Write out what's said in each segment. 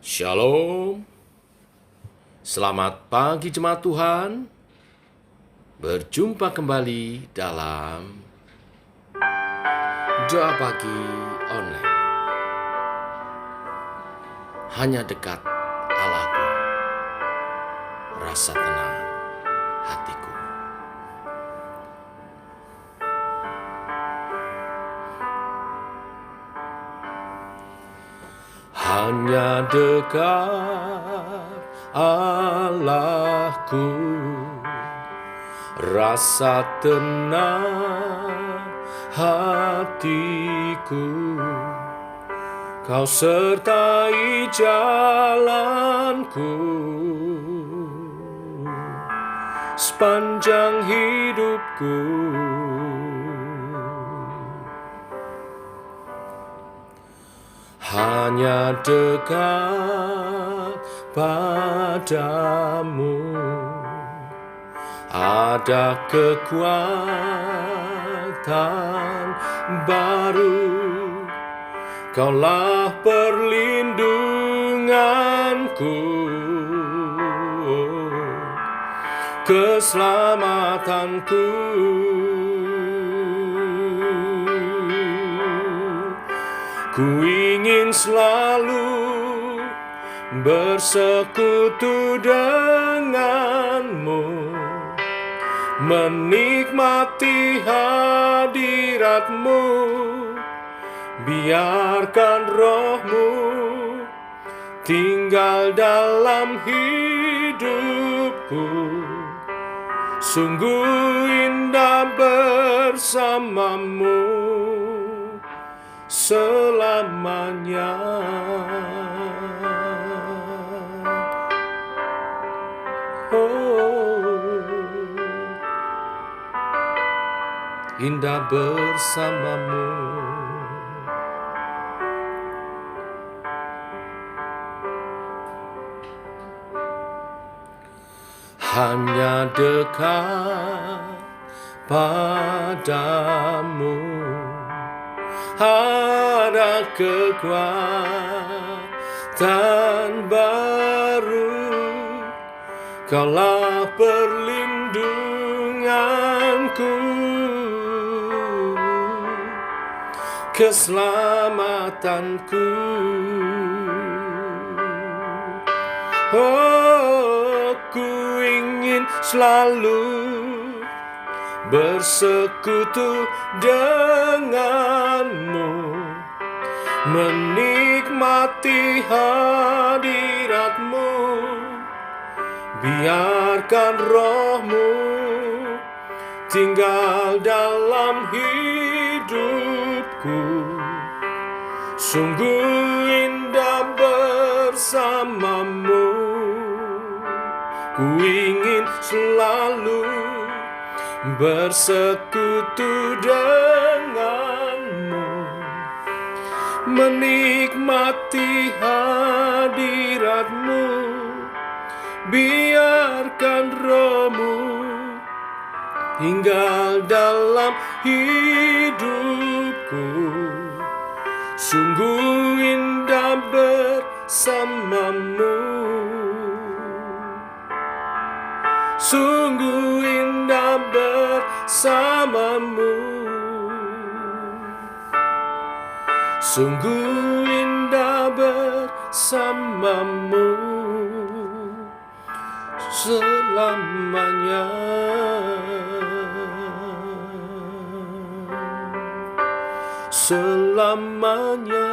Shalom, selamat pagi jemaat Tuhan. Berjumpa kembali dalam doa pagi online. Hanya dekat Allahku, rasa tenang hatiku. Hanya dekat Allahku, rasa tenang hatiku. Kau sertai jalanku sepanjang hidupku. Hanya dekat padamu ada kekuatan baru. Kaulah perlindunganku, keselamatanku. Ku ingin selalu bersekutu denganmu, menikmati hadiratmu. Biarkan rohmu tinggal dalam hidupku. Sungguh indah bersamamu selamanya. Oh, indah bersamamu. Hanya dekat padamu ada kekuatan baru. Kaulah perlindunganku, keselamatanku. Oh, ku ingin selalu bersekutu denganmu, menikmati hadiratmu. Biarkan rohmu tinggal dalam hidupku. Sungguh indah bersamamu. Ku ingin selalu bersekutu denganmu, menikmati hadiratmu. Biarkan rohmu tinggal dalam hidupku. Sungguh indah bersamamu. Sungguh indah bersamamu. Sungguh indah bersamamu selamanya. Selamanya.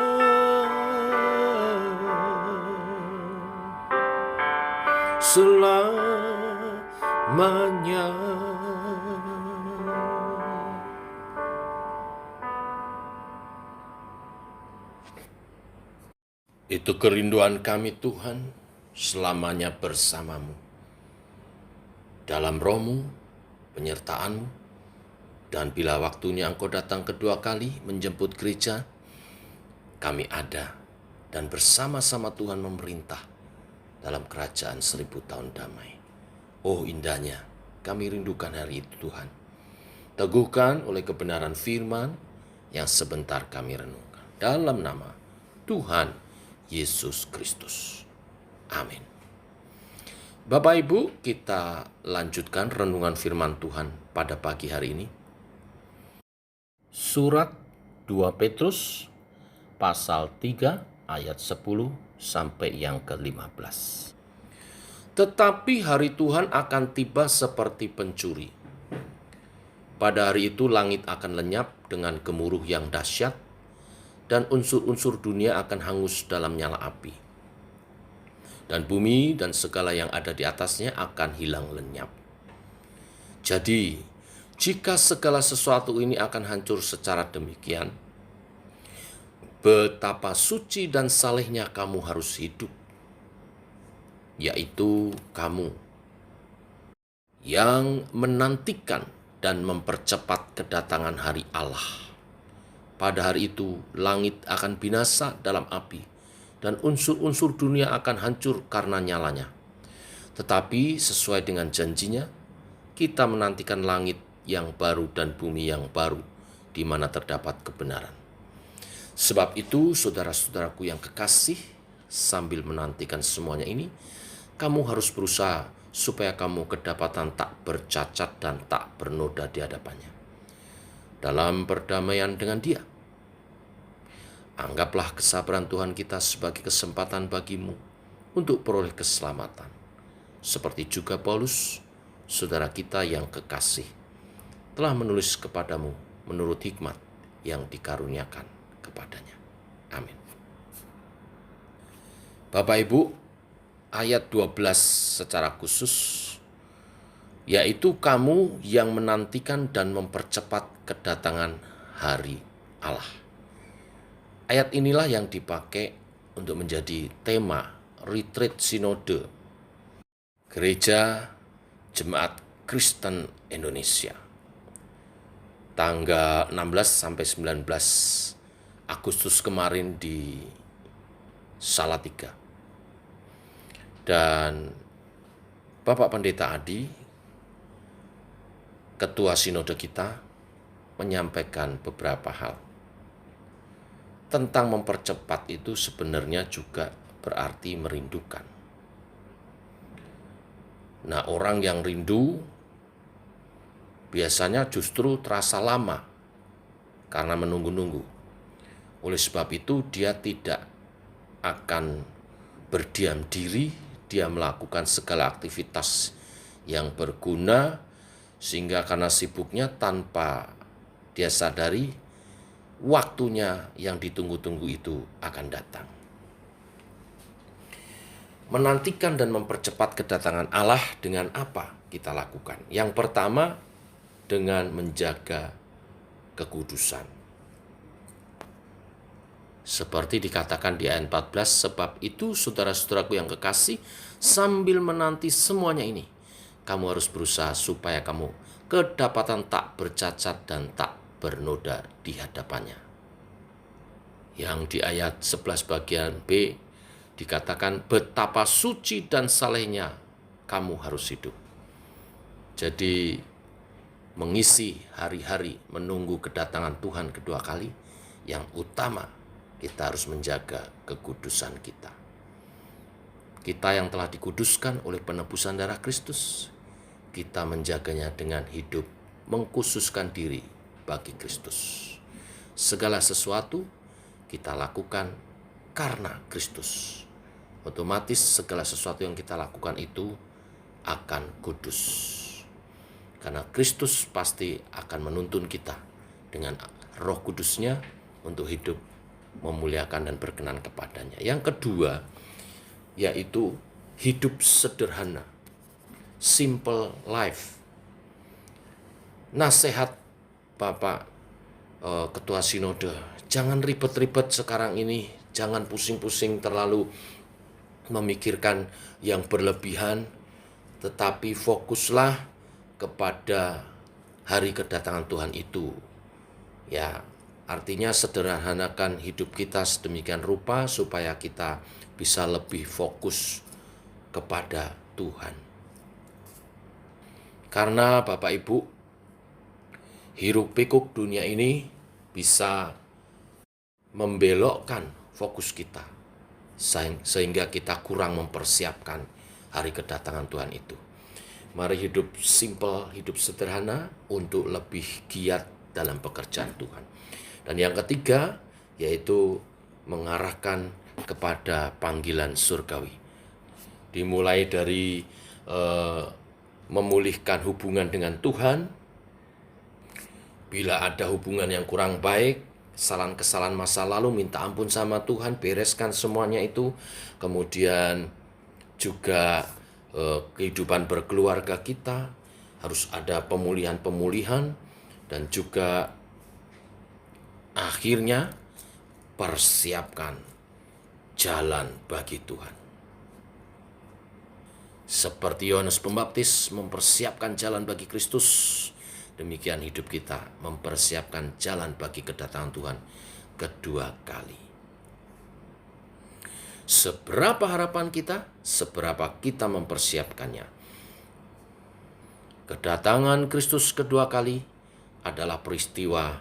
Selamanya. Itu kerinduan kami Tuhan, selamanya bersamamu. Dalam rohmu, penyertaanmu, dan bila waktunya Engkau datang kedua kali menjemput gereja, kami ada dan bersama-sama Tuhan memerintah dalam kerajaan 1000 tahun damai. Oh indahnya, kami rindukan hari itu Tuhan. Teguhkan oleh kebenaran firman yang sebentar kami renungkan. Dalam nama Tuhan Yesus Kristus. Amin. Bapak Ibu, kita lanjutkan renungan firman Tuhan pada pagi hari ini. Surat 2 Petrus pasal 3 ayat 10 sampai yang ke-15. Tetapi hari Tuhan akan tiba seperti pencuri. Pada hari itu langit akan lenyap dengan gemuruh yang dahsyat, dan unsur-unsur dunia akan hangus dalam nyala api. Dan bumi dan segala yang ada di atasnya akan hilang lenyap. Jadi, jika segala sesuatu ini akan hancur secara demikian, betapa suci dan salehnya kamu harus hidup, yaitu kamu yang menantikan dan mempercepat kedatangan hari Allah. Pada hari itu, langit akan binasa dalam api, dan unsur-unsur dunia akan hancur karena nyalanya. Tetapi sesuai dengan janjinya, kita menantikan langit yang baru dan bumi yang baru, di mana terdapat kebenaran. Sebab itu, saudara-saudaraku yang kekasih, sambil menantikan semuanya ini, kamu harus berusaha supaya kamu kedapatan tak bercacat dan tak bernoda di hadapannya, dalam perdamaian dengan Dia. Anggaplah kesabaran Tuhan kita sebagai kesempatan bagimu untuk peroleh keselamatan. Seperti juga Paulus, saudara kita yang kekasih, telah menulis kepadamu menurut hikmat yang dikaruniakan kepadanya. Amin. Bapak Ibu, ayat 12 secara khusus, yaitu kamu yang menantikan dan mempercepat kedatangan hari Allah. Ayat inilah yang dipakai untuk menjadi tema retreat sinode Gereja Jemaat Kristen Indonesia tanggal 16 sampai 19 Agustus kemarin di Salatiga. Dan Bapak Pendeta Adi, Ketua Sinode kita, menyampaikan beberapa hal. Tentang mempercepat itu sebenarnya juga berarti merindukan. Nah, orang yang rindu biasanya justru terasa lama karena menunggu-nunggu. Oleh sebab itu dia tidak akan berdiam diri, dia melakukan segala aktivitas yang berguna, sehingga karena sibuknya tanpa dia sadari, waktunya yang ditunggu-tunggu itu akan datang. Menantikan dan mempercepat kedatangan Allah dengan apa kita lakukan? Yang pertama, dengan menjaga kekudusan. Seperti dikatakan di ayat 14, sebab itu saudara-saudaraku yang kekasih, sambil menanti semuanya ini, kamu harus berusaha supaya kamu kedapatan tak bercacat dan tak bernoda di hadapannya. Yang di ayat 11 bagian B dikatakan betapa suci dan salehnya kamu harus hidup. Jadi mengisi hari-hari menunggu kedatangan Tuhan kedua kali, yang utama kita harus menjaga kekudusan kita. Kita yang telah dikuduskan oleh penebusan darah Kristus, kita menjaganya dengan hidup mengkhususkan diri bagi Kristus. Segala sesuatu kita lakukan karena Kristus. Otomatis segala sesuatu yang kita lakukan itu akan kudus. Karena Kristus pasti akan menuntun kita dengan Roh Kudus-Nya untuk hidup memuliakan dan berkenan kepadanya. Yang kedua, yaitu hidup sederhana, simple life. Nasihat Bapak Ketua Sinode, jangan ribet-ribet sekarang ini, jangan pusing-pusing terlalu memikirkan yang berlebihan, tetapi fokuslah kepada hari kedatangan Tuhan itu. Ya, artinya sederhanakan hidup kita sedemikian rupa supaya kita bisa lebih fokus kepada Tuhan. Karena Bapak Ibu, hiruk pikuk dunia ini bisa membelokkan fokus kita, sehingga kita kurang mempersiapkan hari kedatangan Tuhan itu. Mari hidup simple, hidup sederhana untuk lebih giat dalam pekerjaan Tuhan. Dan yang ketiga, yaitu mengarahkan kepada panggilan surgawi. Dimulai dari memulihkan hubungan dengan Tuhan. Bila ada hubungan yang kurang baik, kesalahan-kesalahan masa lalu, minta ampun sama Tuhan, bereskan semuanya itu. Kemudian juga kehidupan berkeluarga kita, harus ada pemulihan-pemulihan, dan juga akhirnya persiapkan jalan bagi Tuhan. Seperti Yohanes Pembaptis mempersiapkan jalan bagi Kristus, demikian hidup kita mempersiapkan jalan bagi kedatangan Tuhan kedua kali. Seberapa harapan kita, seberapa kita mempersiapkannya. Kedatangan Kristus kedua kali adalah peristiwa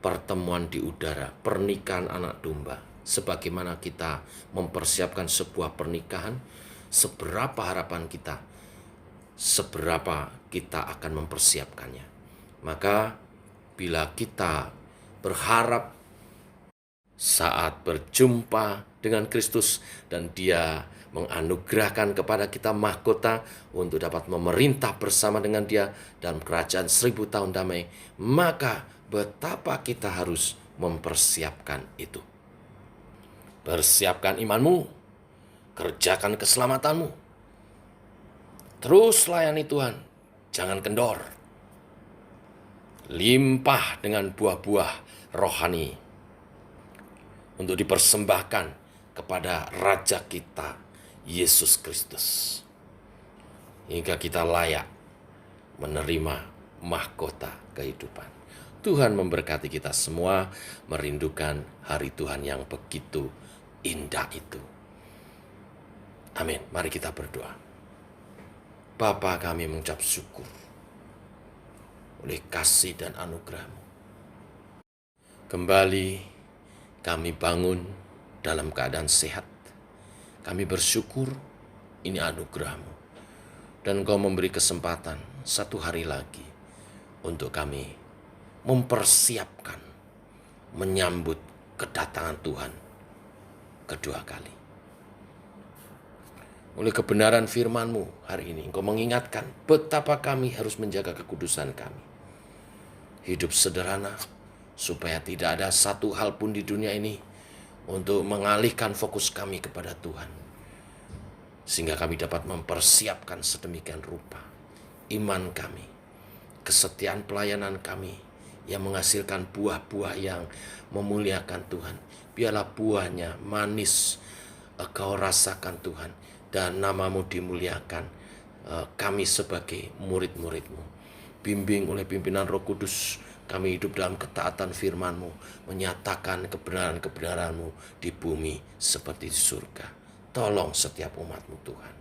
pertemuan di udara, pernikahan anak domba. Sebagaimana kita mempersiapkan sebuah pernikahan, seberapa harapan kita, seberapa kita akan mempersiapkannya. Maka bila kita berharap saat berjumpa dengan Kristus dan Dia menganugerahkan kepada kita mahkota untuk dapat memerintah bersama dengan Dia dalam kerajaan 1000 tahun damai, maka betapa kita harus mempersiapkan itu. Persiapkan imanmu, kerjakan keselamatanmu, terus layani Tuhan, jangan kendor. Limpah dengan buah-buah rohani untuk dipersembahkan kepada Raja kita, Yesus Kristus, hingga kita layak menerima mahkota kehidupan. Tuhan memberkati kita semua, merindukan hari Tuhan yang begitu indah itu. Amin. Mari kita berdoa. Bapa, kami mengucap syukur oleh kasih dan anugerah-Mu. Kembali kami bangun dalam keadaan sehat. Kami bersyukur ini anugerah-Mu. Dan Engkau memberi kesempatan satu hari lagi untuk kami mempersiapkan, menyambut kedatangan Tuhan kedua kali. Oleh kebenaran firman-Mu hari ini, Engkau mengingatkan betapa kami harus menjaga kekudusan kami. Hidup sederhana, supaya tidak ada satu hal pun di dunia ini untuk mengalihkan fokus kami kepada Tuhan. Sehingga kami dapat mempersiapkan sedemikian rupa iman kami, kesetiaan pelayanan kami yang menghasilkan buah-buah yang memuliakan Tuhan. Biarlah buahnya manis, Kau rasakan Tuhan, dan nama-Mu dimuliakan, kami sebagai murid-murid-Mu. Bimbing oleh pimpinan Roh Kudus, kami hidup dalam ketaatan firman-Mu, menyatakan kebenaran-kebenaran-Mu di bumi seperti di surga. Tolong setiap umat-Mu Tuhan.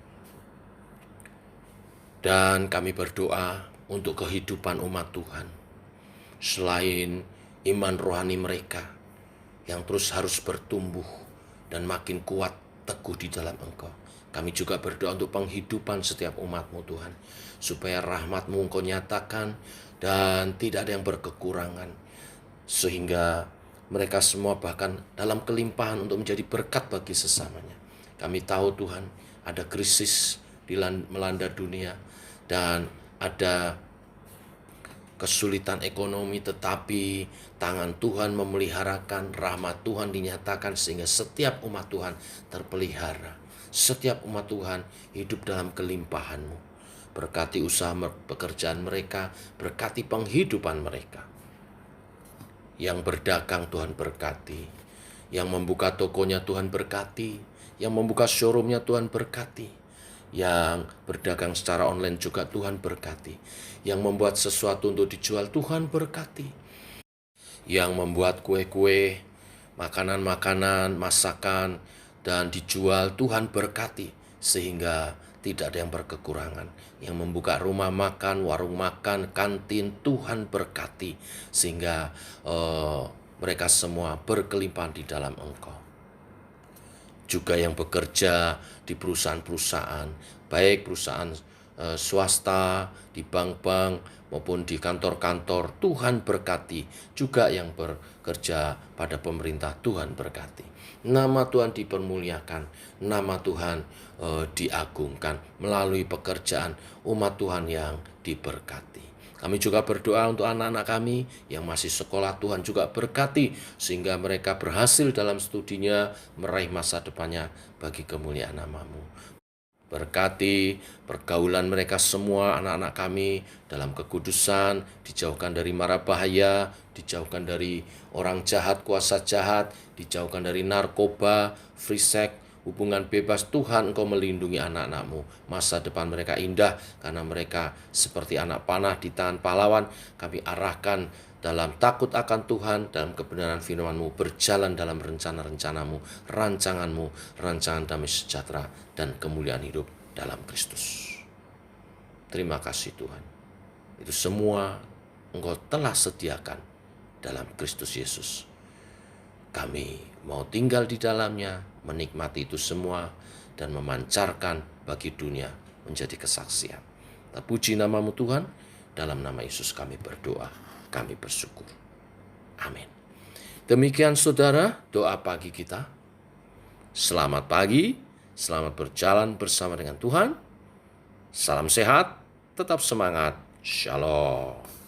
Dan kami berdoa untuk kehidupan umat Tuhan. Selain iman rohani mereka yang terus harus bertumbuh dan makin kuat teguh di dalam Engkau, kami juga berdoa untuk penghidupan setiap umat-Mu Tuhan, supaya rahmat-Mu Engkau nyatakan dan tidak ada yang berkekurangan, sehingga mereka semua bahkan dalam kelimpahan untuk menjadi berkat bagi sesamanya. Kami tahu Tuhan, ada krisis melanda dunia dan ada kesulitan ekonomi, tetapi tangan Tuhan memeliharakan, rahmat Tuhan dinyatakan sehingga setiap umat Tuhan terpelihara. Setiap umat Tuhan hidup dalam kelimpahan-Mu. Berkati usaha pekerjaan mereka, berkati penghidupan mereka. Yang berdagang Tuhan berkati, yang membuka tokonya Tuhan berkati, yang membuka showroomnya Tuhan berkati, yang berdagang secara online juga Tuhan berkati, yang membuat sesuatu untuk dijual Tuhan berkati, yang membuat kue-kue, makanan-makanan, masakan, dan dijual Tuhan berkati, sehingga tidak ada yang berkekurangan. Yang membuka rumah makan, warung makan, kantin, Tuhan berkati, sehingga mereka semua berkelimpahan di dalam Engkau. juga yang bekerja di perusahaan-perusahaan, baik perusahaan swasta, di bank-bank, maupun di kantor-kantor. Tuhan berkati juga yang bekerja pada pemerintah. Tuhan berkati. Nama Tuhan dipermuliakan, nama Tuhan diagungkan melalui pekerjaan umat Tuhan yang diberkati. Kami juga berdoa untuk anak-anak kami yang masih sekolah. Tuhan juga berkati sehingga mereka berhasil dalam studinya, meraih masa depannya bagi kemuliaan nama-Mu. Berkati pergaulan mereka semua, anak-anak kami dalam kekudusan, dijauhkan dari mara bahaya, dijauhkan dari orang jahat, kuasa jahat, dijauhkan dari narkoba, free sex, hubungan bebas. Tuhan, Engkau melindungi anak-anak-Mu. Masa depan mereka indah karena mereka seperti anak panah di tangan pahlawan. Kami arahkan dalam takut akan Tuhan, dalam kebenaran firman-Mu, berjalan dalam rencana-rencana-Mu, rancangan-Mu, rancangan damai sejahtera dan kemuliaan hidup dalam Kristus. Terima kasih Tuhan. Itu semua Engkau telah sediakan dalam Kristus Yesus. Kami mau tinggal di dalamnya, menikmati itu semua, dan memancarkan bagi dunia menjadi kesaksian. Terpuji nama-Mu Tuhan, dalam nama Yesus kami berdoa, kami bersyukur. Amin. Demikian saudara, doa pagi kita. Selamat pagi, selamat berjalan bersama dengan Tuhan. Salam sehat, tetap semangat. Shalom.